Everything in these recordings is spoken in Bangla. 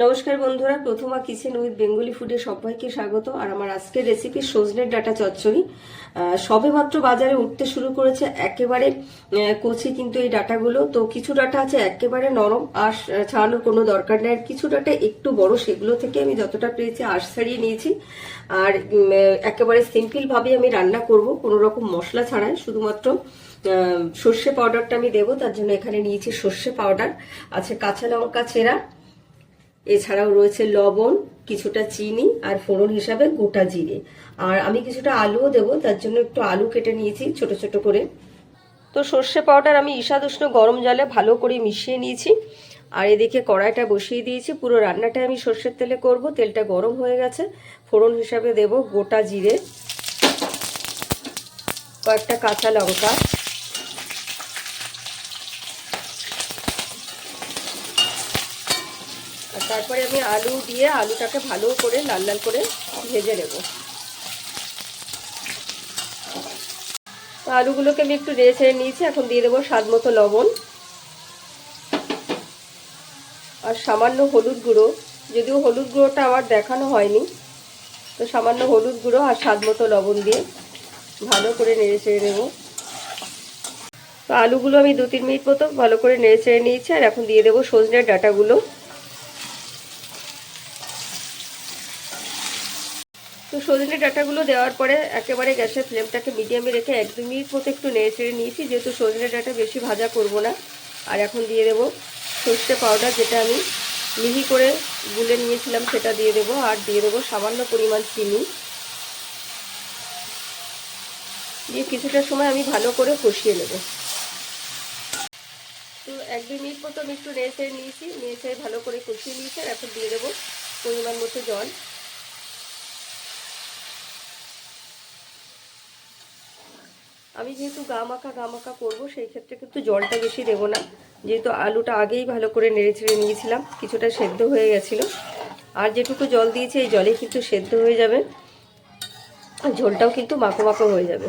নমস্কার বন্ধুরা, প্রথমা কিচেন উইথ বেঙ্গলি ফুডে সবাইকে স্বাগত। আর আমার আজকের রেসিপি সজনের ডাঁটা চচ্চড়ি। সবেমাত্র বাজারে উঠতে শুরু করেছে, একেবারে কচি কিন্তু এই ডাঁটাগুলো। তো কিছু ডাঁটা আছে একেবারে নরম, আঁশ ছাড়ানোর কোনো দরকার নেই। আর কিছু ডাঁটা একটু বড়, সেগুলো থেকে আমি যতটা পেরেছি আঁশ ছাড়িয়ে নিয়েছি। আর একেবারে সিম্পল ভাবে আমি রান্না করব, কোনো রকম মশলা ছাড়াই। শুধুমাত্র সর্ষে পাউডারটা আমি দেবো, তার জন্য এখানে নিয়েছি সর্ষে পাউডার, আছে কাঁচা লঙ্কা চেরা, এছাড়াও রয়েছে লবণ, কিছুটা চিনি, আর ফোড়ন হিসাবে গোটা জিরে। আর আমি কিছুটা আলুও দেবো, তার জন্য একটু আলু কেটে নিয়েছি ছোট ছোট করে। তো সর্ষে পাউডার আমি ঈষৎ উষ্ণ গরম জলে ভালো করে মিশিয়ে নিয়েছি। আর এদিকে কড়াইটা বসিয়ে দিয়েছি। পুরো রান্নাটা আমি সর্ষের তেলে করব। তেলটা গরম হয়ে গেছে। ফোড়ন হিসাবে দেব গোটা জিরে, কয়েকটা কাঁচা লঙ্কা, আর তারপরে আমি আলু দিয়ে আলুটাকে ভালো করে লাল লাল করে ভেজে নেব। তো আলুগুলোকে আমি একটু নেড়ে ছেড়ে নিয়েছি। এখন দিয়ে দেবো স্বাদ মতো লবণ আর সামান্য হলুদ গুঁড়ো। যদিও হলুদ গুঁড়োটা আমার দেখানো হয়নি, তো সামান্য হলুদ গুঁড়ো আর স্বাদ মতো লবণ দিয়ে ভালো করে নেড়ে ছেড়ে নেব। তো আলুগুলো আমি 2-3 মিনিট মতো ভালো করে নেড়ে ছেড়ে নিয়েছি। আর এখন দিয়ে দেবো সজনের ডাঁটাগুলো। তো সজনে ডাঁটাগুলো দেওয়ার পরে একেবারে গ্যাসের ফ্লেমটাকে মিডিয়ামে রেখে 1-2 মিনিট মতো একটু নেড়ে চেড়ে নিয়েছি, যেহেতু সজনে ডাঁটা বেশি ভাজা করব না। আর এখন দিয়ে দেবো সর্ষে পাউডার, যেটা আমি মিহি করে গুলে নিয়েছিলাম, সেটা দিয়ে দেবো। আর দিয়ে দেবো সামান্য পরিমাণ চিনি দিয়ে কিছুটা সময় আমি ভালো করে কষিয়ে নেব। তো 1-2 মিনিট মতো আমি একটু নেড়ে চেড়ে নিয়েছি, নেড়ে চেড়ে ভালো করে কষিয়ে নিয়েছি। আর এখন দিয়ে দেবো পরিমাণ মতো জল। আমি যেহেতু গা মাখা করবো, সেই ক্ষেত্রে কিন্তু জলটা বেশি দেবো না, যেহেতু আলুটা আগেই ভালো করে নেড়ে ছেড়ে নিয়েছিলাম, কিছুটা সেদ্ধ হয়ে গেছিলো। আর যেটুকু জল দিয়েছি এই জলে কিন্তু সেদ্ধ হয়ে যাবে, ঝোলটাও কিন্তু মাখো হয়ে যাবে।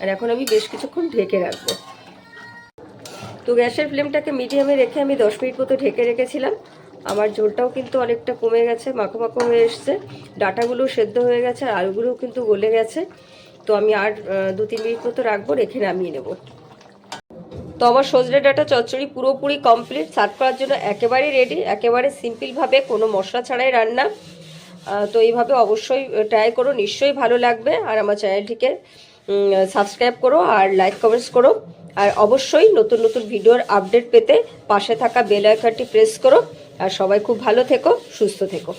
আর এখন আমি বেশ কিছুক্ষণ ঢেকে রাখবো। তো গ্যাসের ফ্লেমটাকে মিডিয়ামে রেখে আমি 10 মিনিট মতো ঢেকে রেখেছিলাম। আমার ঝোলটাও কিন্তু অনেকটা কমে গেছে, মাখো হয়ে এসছে, ডাঁটাগুলো সেদ্ধ হয়ে গেছে, আর আলুগুলোও কিন্তু গলে গেছে। তো আমি আর 2-3 মিনিট মতো রাখবো, রেখে নামিয়ে নেব। তো আমার সজনে ডাঁটা চচ্চড়ি পুরোপুরি কমপ্লিট, সার্ভ করার জন্য একেবারে রেডি। একেবারে সিম্পলভাবে, কোনো মশলা ছাড়াই রান্না। তো এইভাবে অবশ্যই ট্রাই করো, নিশ্চয়ই ভালো লাগবে। আর আমার চ্যানেলটিকে সাবস্ক্রাইব করো আর লাইক কমেন্টস করো। আর অবশ্যই নতুন নতুন ভিডিওর আপডেট পেতে পাশে থাকা বেল আইকনটি প্রেস করো। আর সবাই খুব ভালো থেকো, সুস্থ থেকো।